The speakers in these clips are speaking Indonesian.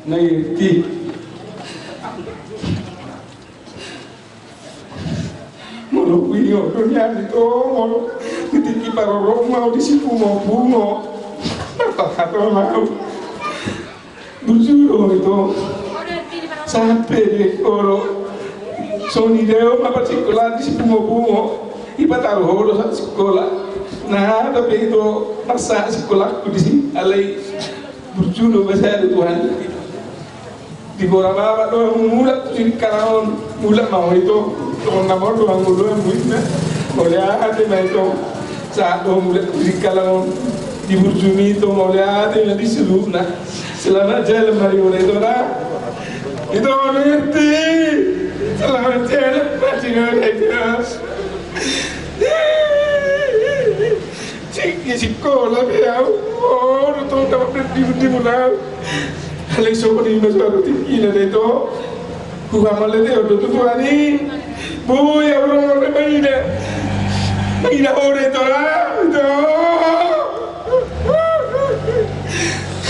Naiki mulu winyo dunia itu mulu ditiki parorong mau disipu mau bungo apa kata mau bujuro itu sampai di koro soni deo apa sekolah disipu mau bungo iba taruh holo saat sekolah nah tapi itu masa sekolahku di sini alai bujuro besar Tuhan di bawah bapak doang mulut jadi kalau mulut mau itu orang nomor doang mulut muitnya boleh ada itu saat doang mulut jadi kalau di burjumi itu boleh ada yang di seluruh nah selamat jalan mari oleh itu lah itu ngerti selamat jalan mari oleh itu cik sekolah ya oh itu dapat di mulai Alay so ko din masarap tingin na dito. Kuha malate o tutuan ni. Boy, abro na mahina. Mahina ho rito na.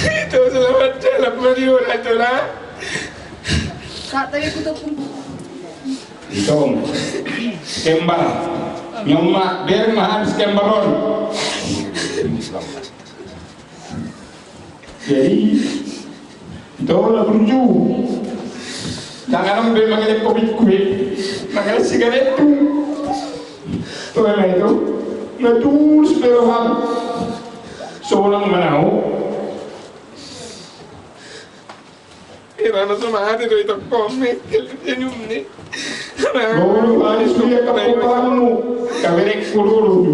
Ito salamat jalan Mario na ito na. Katanya ko pun. Ito, kembar. Yung biar habis kembaron. Jadi Dola berju, jangan ambil makanya kopi kue, makanya sigaret tu, tu yang itu, betul seperohan, seorang menau. Irana sama hati tu itu komik, senyum ni. Oh, hari sudah kamu kamu, kamerek kurus tu,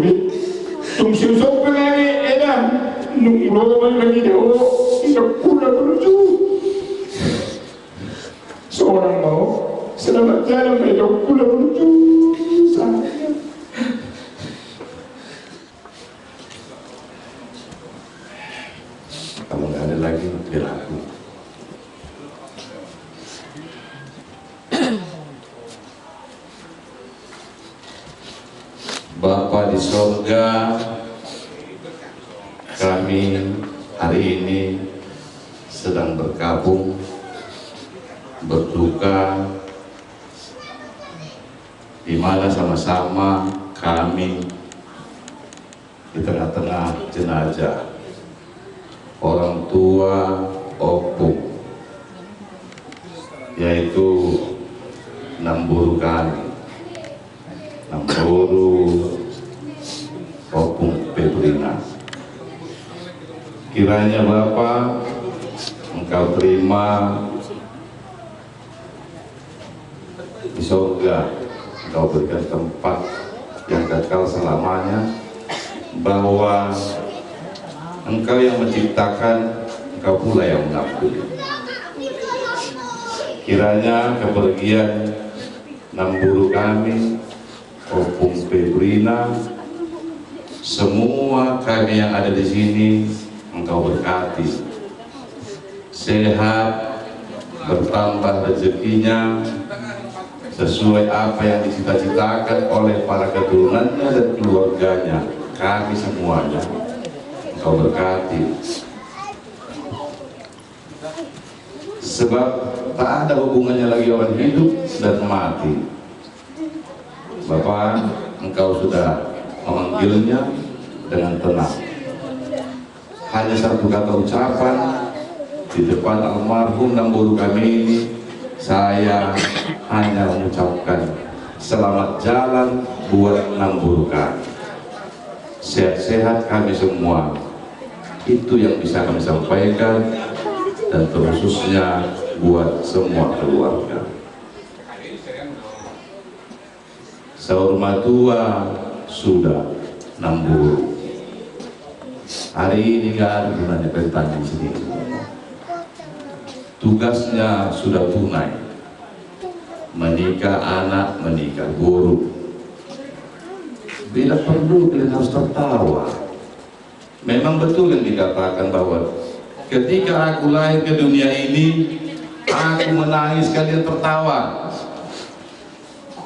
tunggu sopir lagi, edan, nunggu lagi deh, oh, itu kuda berju. Seorang mau selamat jalan hidup kula menuju saya. Kalau nggak ada lagi berlaku. Bapa di surga, kami hari ini sedang berkabung berduka di mana sama-sama kami di tengah-tengah jenazah orang tua opung, yaitu Namburu kami, Namburu Opung Pebrina. Kiranya Bapa Engkau terima di surga, Engkau berikan tempat yang kekal selamanya, bahwa Engkau yang menciptakan, Engkau pula yang mengampuni. Kiranya kepergian Namburu kami, Opung Pebrina, semua kami yang ada di sini Engkau berkati, sehat, bertambah rezekinya sesuai apa yang dicita-citakan oleh para keturunannya dan keluarganya, kami semuanya Engkau berkati, sebab tak ada hubungannya lagi orang hidup dan mati. Bapak, Engkau sudah memanggilnya dengan tenang. Hanya satu kata ucapan di depan almarhum Namburu kami ini, saya hanya mengucapkan selamat jalan buat Namburu kami. Sehat-sehat kami semua. Itu yang bisa kami sampaikan, dan terkhususnya buat semua keluarga. Sahur tua sudah Namburu. Hari ini nggak ada gunanya bertanya di sini. Tugasnya sudah tunai. Menikah anak, menikah guru. Tidak perlu kalian harus tertawa. Memang betul yang dikatakan bahwa ketika aku lahir ke dunia ini, aku menangis, kalian tertawa.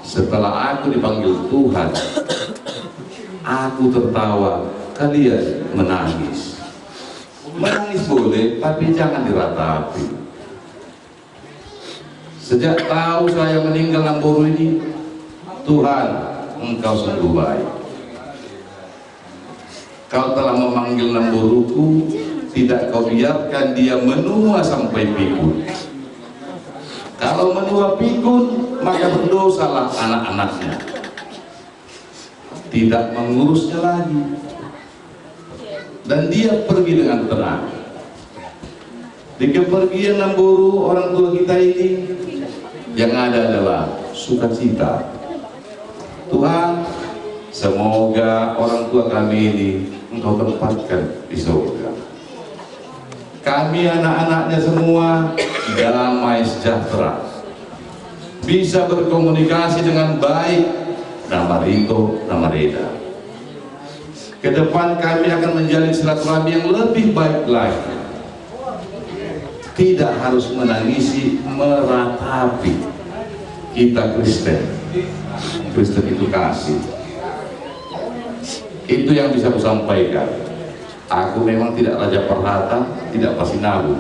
Setelah aku dipanggil Tuhan, aku tertawa, kalian menangis. Menangis boleh, tapi jangan diratapi. Sejak tahu saya meninggal Namboru ini, Tuhan, Engkau sungguh baik. Kau telah memanggil Namboruku, tidak Kau biarkan dia menua sampai pikun. Kalau menua pikun, maka berdosalah anak-anaknya, tidak mengurusnya lagi, dan dia pergi dengan tenang. Di kepergian Namboru orang tua kita ini, yang ada adalah sukacita. Tuhan, semoga orang tua kami ini Engkau tempatkan di surga. Kami anak-anaknya semua damai sejahtera, bisa berkomunikasi dengan baik. Nama Rito, nama Reda. Ke depan kami akan menjalin silaturahmi yang lebih baik lagi. Tidak harus menangisi, meratapi. Kita Kristen. Kristen itu kasih. Itu yang bisa aku sampaikan. Aku memang tidak raja perhata, tidak pasinabu.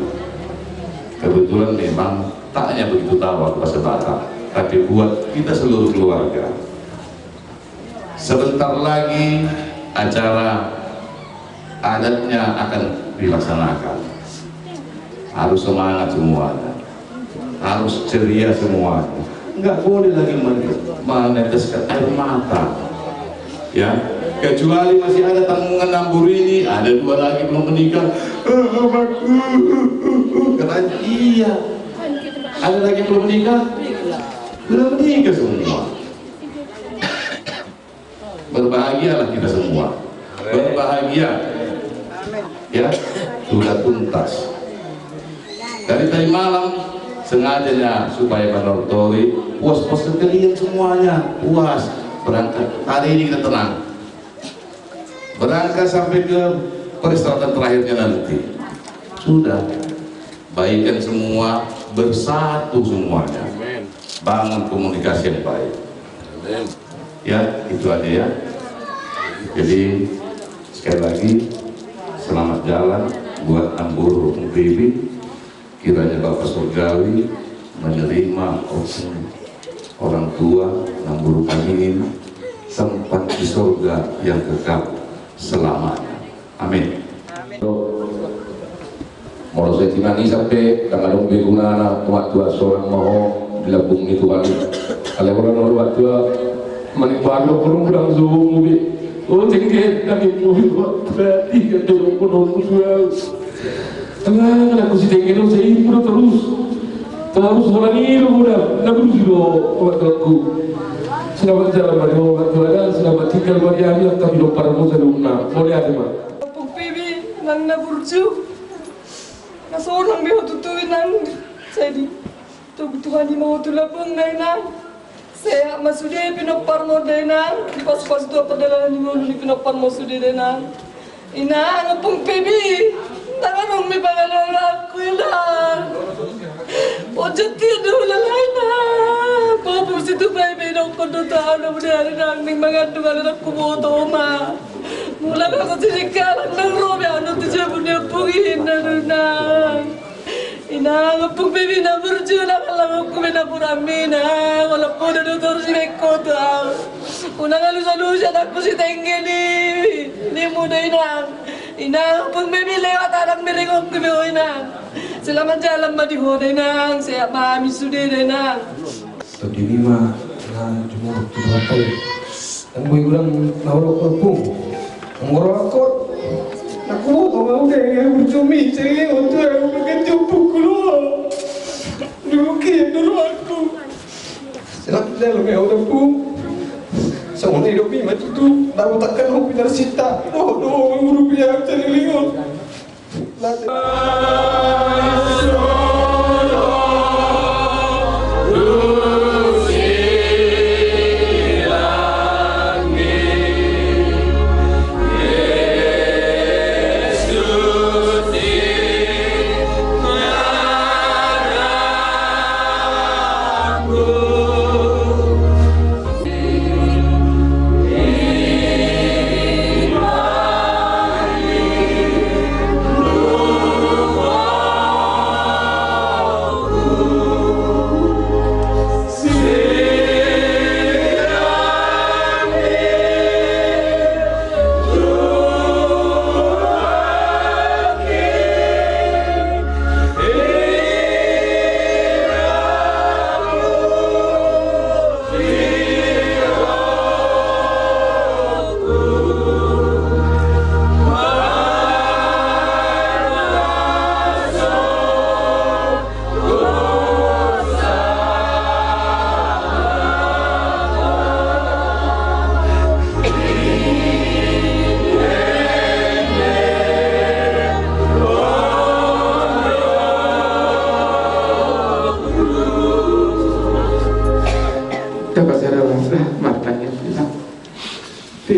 Kebetulan memang tak hanya begitu tahu aku bahasa Batak, tapi buat kita seluruh keluarga. Sebentar lagi acara adatnya akan dilaksanakan. Harus semangat semuanya, harus ceria semuanya. Enggak boleh lagi meneteskan air mata, ya. Kecuali masih ada tanggungan Namboru ini, ada 2 lagi belum menikah. Katanya iya. Ada lagi belum menikah? Belum menikah semua. Berbahagialah kita semua. Berbahagia. Ya, sudah tuntas. Dari tadi malam sengajanya supaya menortori puas-puas kalian semuanya, puas berangkat. Hari ini kita tenang. Berangkat sampai ke peristirahatan terakhirnya nanti. Sudah, baikkan semua, bersatu semuanya. Bangun komunikasi yang baik. Ya, itu aja ya. Jadi sekali lagi selamat jalan buat Namboru Bibi. Kiranya Bapak Surgawi menerima orang tua Namboru kami ini tempat di surga yang kekal selamanya. Amin. Mau saya tinangi sampai tangan beguna waktu seorang mau dilabung itu kali. Kalau orang tua manipalo kurang zoom bi. Oh tinggi lagi mobil berarti kan dorong kono Tenang, aku si tinggi saya impro terus orang ini udah nak berusaha waktu aku. Selamat jalan bagi orang tua dan selamat tinggal bagi ayah tapi dong para muda lumna boleh ada mah. Pung pibi nang naburju, nasorang biho tutuin nang saya di tuhan di mau tulapung nang saya masude pinopar mo nang di pas tu perjalanan di mau di pinopar mo sude nang ina ang pung pibi tangan may pangalan ko ilan ojot tidur lalay na Pupus itu bayi dong kondotaan dari nang ning mga dungan na kumoto ma. Mula ka sa sinikalang ng robe ano ti jabun niya pugin na nang. Ina pug baby na burju na kalang ko na puramina wala po na doktor si Rekota. Una nga lusa na ko si Tengeni. Ni mo na ina pug baby lewat anak miringong ko ina. Selamat jalan madiho na saya mami sudah na. Tadi lima, cuma waktu berapa ya? Dan gue bilang nawarok kerupung, ngorokot. Aku mau deh yang bercumi, ceri untuk yang makan jemput keluar. Rugi dulu aku. Selamat jalan ya udah pun. Sama hidup ini macam tu, dah takkan hobi dari sita. Doh rupiah cari lingot.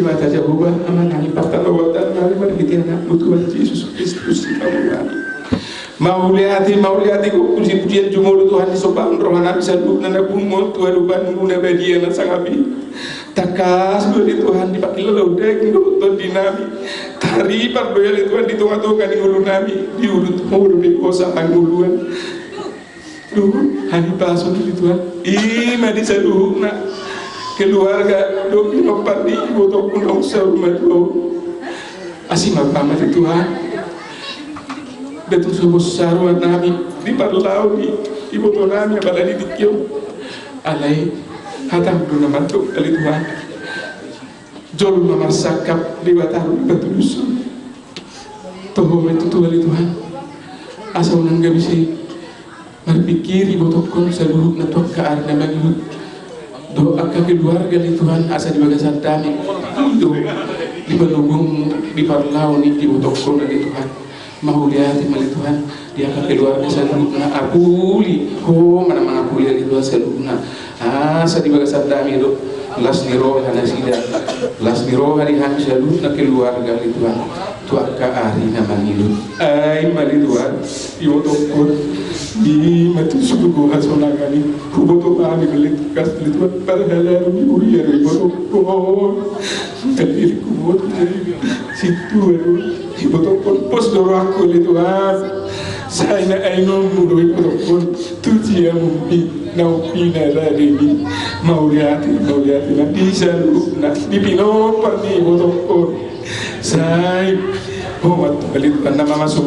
Terima kasih Jehovah, amanah pertolongan dari Tuhan Tuhan Yesus Kristus kita berdoa. Mauliati ku puji-pujian jumur Tuhan di sopan rohana bisa duduk nanda bumur Tuhan lupa nuna badia na sangapi takas dari Tuhan dipakai lelau dek Tuhan dinami tari pardoya di Tuhan di tengah-tengah di ulu nami di urut mulu di kosa anguluan hani pasun di Tuhan ima di saluhna keluarga dopi nopati botok punong sarumat lo asimah pamat di Tuhan betul sebuah saruan nami di parlau di ibu nami baladi di kiau alai hatam dulu mantuk kali Tuhan jol nama sakap di bataru betul usul toh itu kali Tuhan asal nggak bisa berpikir ibu tokon seluruh natok ke arah bagi doa ke keluarga di Tuhan asal di bagasan dami do di penunggung di parlau ni ibu tokon di Tuhan mau lihat mali Tuhan dia akan keluarga seluruhnya akuli mana mengakuli dari Tuhan seluruhnya sadi bagasan dami itu las niro hanasida las niro hari han seluruhnya keluarga di Tuhan Tuhan ka ari nama nilu ay mali Tuhan iwotokon di matu suku hasonagani kuboto kami belit kas di Tuhan parhala di uriya iwotokon tadi kubot situ iwotokon pos doraku di Tuhan saya ainon mudo iwotokon tuji amumpi naupina radini mauliati nanti salu di pino parni iwotokon saya homat balit nama masuk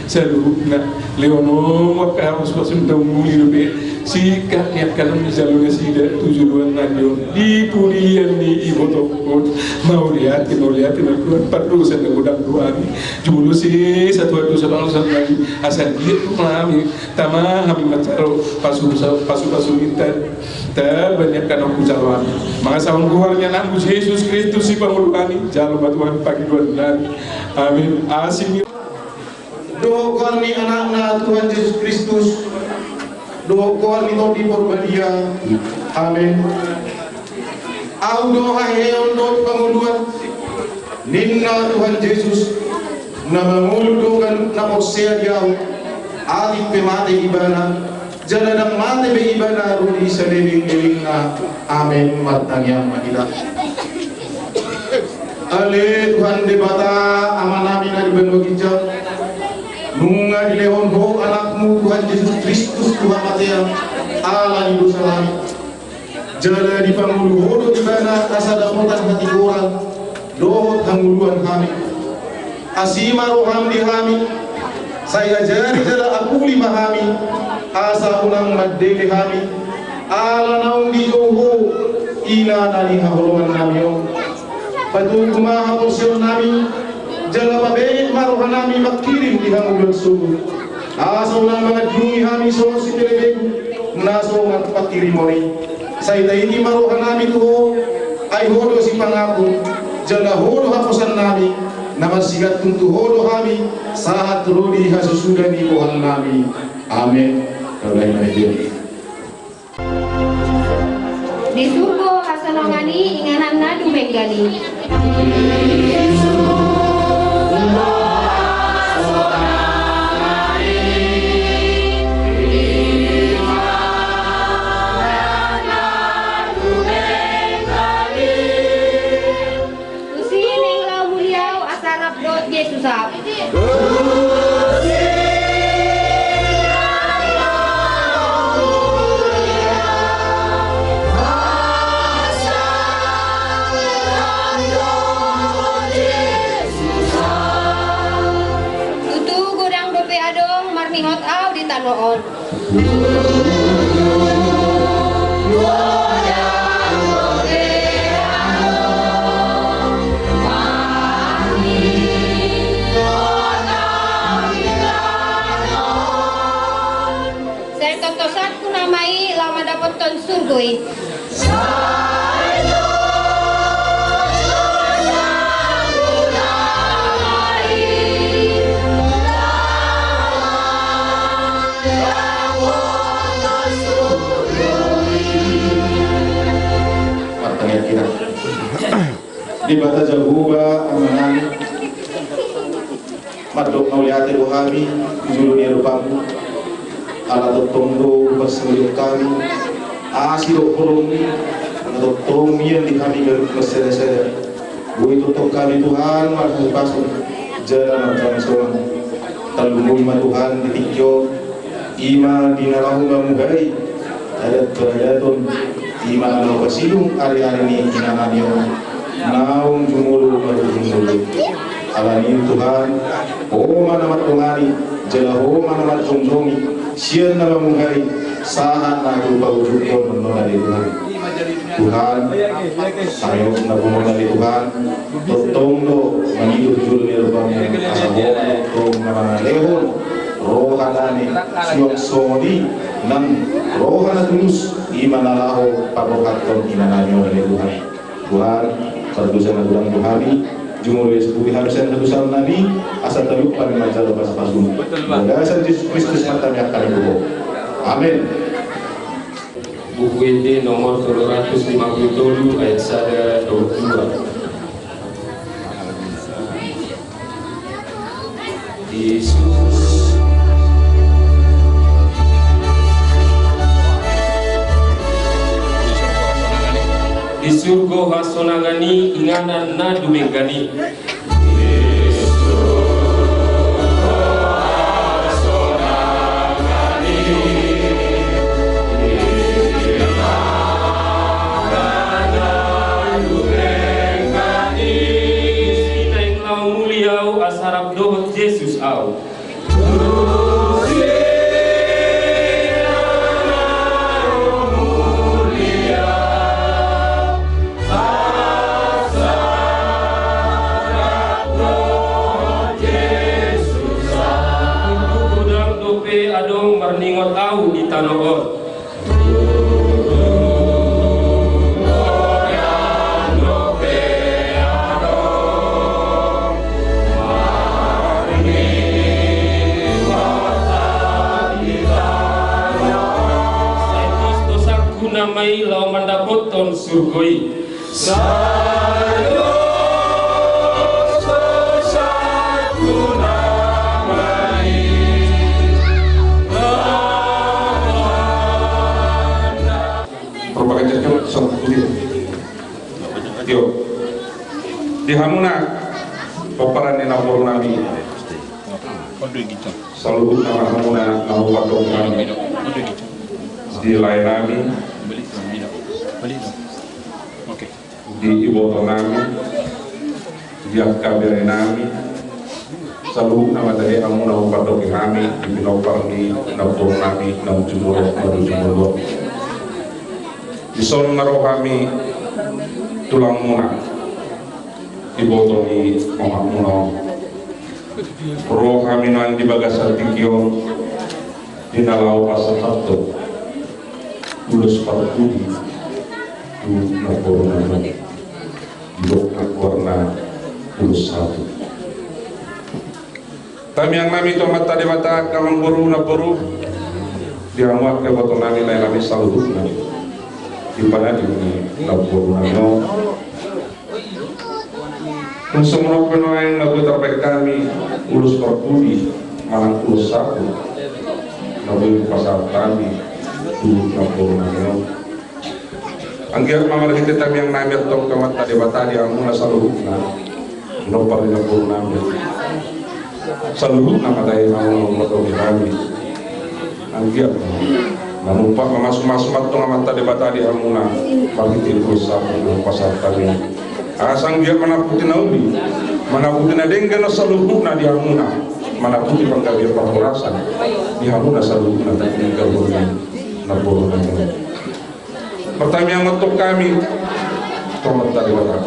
saluna leono maka harus pasung muli be si kakek kan misalnya sida tujuan nanyo di purian di ibotokon mau lihat keluar perlu saya ngudang duani julu si satu sabang lagi asal dia kami tama kami macaro pasu kita banyak kan aku jalan maka sahun keluarnya nabi Yesus Kristus si pangulani jalan batuan pagi dua amin asin doa ni anak-anak Tuhan Yesus Kristus doa ni di Porbadia amin au doa heon do panguluan ninna Tuhan Yesus nama nguludukan nama osea jauh alif pemate ibana jalan mate be ibana rudi selebing-lebingna amin matanya mahilah ale Tuhan debata amanami na dibendo kijang nunga dilehon ho anakmu Tuhan Yesus Kristus Tuhan matea ala hidup salami jala di pangulu hodo di bana asada motas hati orang dohot hanguluan kami asima roham di kami saya jari jala akuli mahami asa unang maddeli kami ala naung di joho ila nani haholongan nami patu kumaha porsyon nami jala babek marohan nami makirim di hangulun subuh asa unang mga dungi kami so si telebeku naso ng pakirimoni sa itaini marohan nami tuho ay hodo si pangako jala hodo hapusan nami namasigat tuntu hodo kami saat rodi hasusudan di pohon nami amin di surga hasanongani inganan nadu menggali usin englau muliau asarap dot Yesus ap mingot au di tanoon saya tontosat ku namai lama dapat ton surgoi di bata jahuba amanani madok nauliate rohami juluni rupamu ala tondo bersemulia kami asiro kolongi atau tomian di kami bersere-sere bui tutup kami Tuhan marhum pasun jalan kami seorang talumui Tuhan ditikyo ima dinalahu mamugai ada beradun ima anu pasilung hari-hari ini inananyo naung jumulu jumulu alani Tuhan oh mana matungani jelahu mana matungjongi sian nama mugai sahan nagu paujukon menolak Tuhan ayo nabungan dari Tuhan totong do manidu jul nirbamu asahom totong nama lehon rohanani suam sodi nang rohana tulus imanalaho parokaton inananyo dari Tuhan Tuhan berdosa nagulang Tuhani jumur Yesus harusnya berdosa Nabi asal tabuk pada majalah pas-pasun berdasar Yesus Kristus mata akan ibu amin. Buku ini nomor 357 ayat 1 22. Di surga hasonagani inganan na dumengani. Asarap dohot Yesus au. Adong berningot au di tanah or. Namai lau mandapoton surgoi sayo sosatu namai propaganda jauh satu dia yo di hamuna paparan ni nabor nabi selalu nama hamuna nama patong kami di lain nami di ibu nami di kabir nami selalu nama dari amu nama patok kami di binopar di nabur nami nama jumur di son naro kami tulang muna ibu di omak muno roh kami nan di bagasar tikyo di nalau pasal satu tulus parkudi tu nabur nami Dok warna tulus satu. Kami yang nami tomat tadi mata kawan boru na boru diamuak ke botol nami lain nami saluh nami di mana di na boru nami. Semua penuh nabi terbaik kami tulus perkudi malang tulus satu nabi pasal kami tu na boru nami. Angger mama lagi tetap yang namir tong kamat tadi batadi amuna saluhna nopar di napur namir saluhna matai amuna motor kami angger manumpak masuk tong kamat tadi batadi amuna bagi terus sampai pasar kami asang dia manaputi nauli manaputi nadengga no saluhna di amuna manaputi panggabir pangurasan di amuna saluhna tak tinggal napur namir. Pertama yang untuk kami tomat tadi wata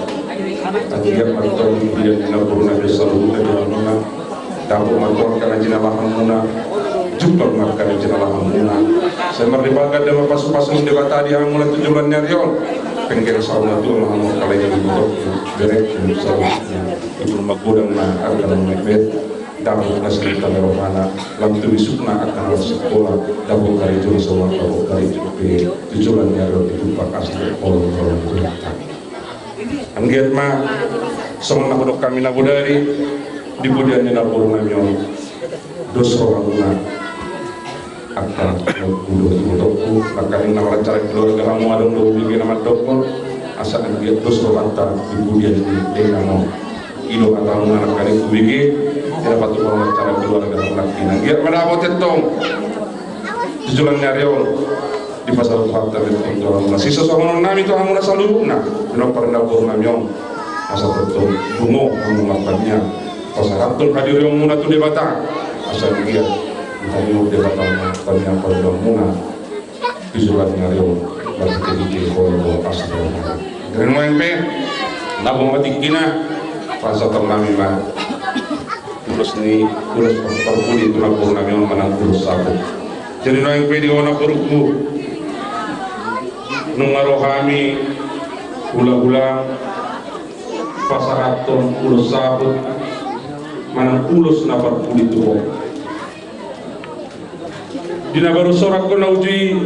akhirnya mantor dia nabur nabi sallallahu alaihi wasallam dapur mantor karena jenama hamuna jumpa makan jenama hamuna saya merlibatkan dalam pasu-pasu debat tadi hamuna tujuan nyarion pengen sauna tu mahamur kalian untuk berek sallallahu ibu magudang na akan mebet dapur nasi kita meromana lam tu bisukna akan sekolah dapur kali juru semua dapur kali juru tujuan nyarion itu pak asli orang Anggiat ma song nakodok kami nabudari di budian ni nabur namyo dosro na akta budo budoku nakaling na cara keluarga kamu adong do bigi nama dokol asa anggiat dosro akta di budian ni denamo ilo kata anak kali kubigi tidak patut orang cara keluarga laki anggiat madapot etong tujuan nyarion di pasar fakta betul orang sisa soalnya nami itu hamuna saluruna kenapa pernah namyo asal betul bungo menguatkannya pasar betul hadir yang muna tu debata asal dia tadi mau debata tanya pada muna visual nyarion bagi kedike kalau asal dengan MP nabung matikina pasar terlami mah terus ni terus perpudi itu nabung namyo menang terus sabut jadi MP di wana perutku nungaro kami ula-ula pasaraton ulos sabut manang ulos na parpuli tuho dina baru sorak ko na uji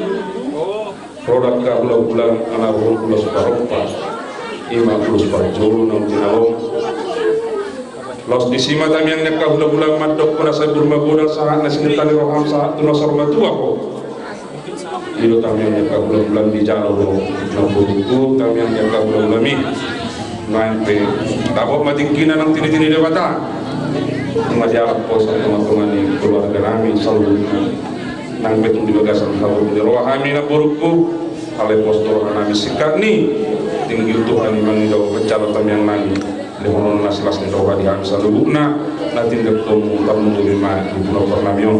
produk ka ula-ula anabong ulos parompa ima ulos parjolo na utinawong los disima tamyan neka ula-ula madok ko na sa burmagodal sahat na sinitani roham sahat tunosor matua ko ilo tamyan neka ula-ula di jalo na puliku tamyan neka ula-ula mi nanti tabok matingkina ng tini-tini debata ngadiarap po sa teman-teman ni keluarga kami selalu nang betong di bagasan selalu di roh kami na burukku alay postor kami sikat ni tinggi Tuhan imang daw kecalo tamyan nani lehonon nasilas ni roh di kami selalu na natin dagtong tamu lima di pulau Pernamyon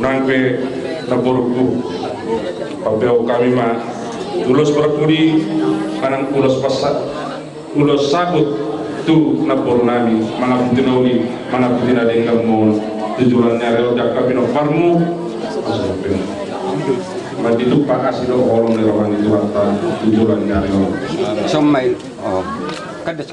nang pe na burukku pabew kami ma ulos berkudi kanang ulos pasat ulos sabut tu nabur nami mana putinoli mana putina dengan mon tujuan nyari jakka pino farmu mati tu pak asido kolom ni rohani tu tujuan nyari somai oh kades